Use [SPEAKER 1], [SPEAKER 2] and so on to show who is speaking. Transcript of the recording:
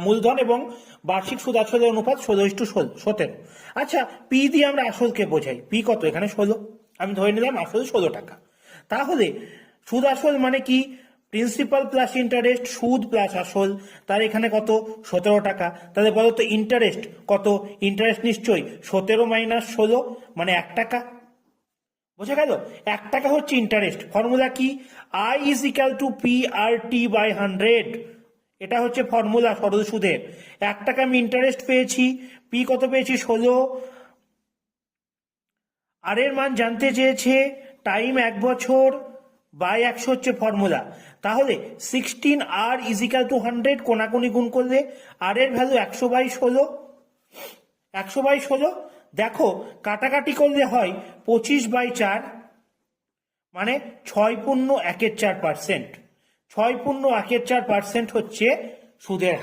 [SPEAKER 1] মূলধন এবং বার্ষিক সুদ আসলের অনুপাত 16:17। আচ্ছা, পি দিয়ে আমরা আসলকে বোঝাই, পি কত এখানে 16, আমি ধরে নিলাম আসল 16 টাকা। তাহলে সুদ আসল মানে কি, প্রিন্সিপাল প্লাস ইন্টারেস্ট, সুদ প্লাস আসল, তার এখানে কত 17 টাকা। তাহলে বলো তো ইন্টারেস্ট কত, ইন্টারেস্ট নিশ্চয়ই 17 - 16 মানে 1 টাকা। বোঝা গেল, 1 টাকা হচ্ছে ইন্টারেস্ট। ফর্মুলা কি, I is equal to P R T by 100, এটা হচ্ছে ফর্মুলা সরল সুদের। 1 টাকা আমি ইন্টারেস্ট পেয়েছি, পি কত পেয়েছি 16, আর এর মান জানতে চেয়েছে, টাইম 1 বছর বাই 100 হচ্ছে ফর্মুলা। তাহলে 16 আর ইজ ইকাল টু 100, কোনাকুনি গুণ করলে আর এর ভ্যালু 100/16, 100/16। দেখো কাটাকাটি করলে হয় 25/4, মানে 6.1/4%। 6.1/4% হচ্ছে সুদের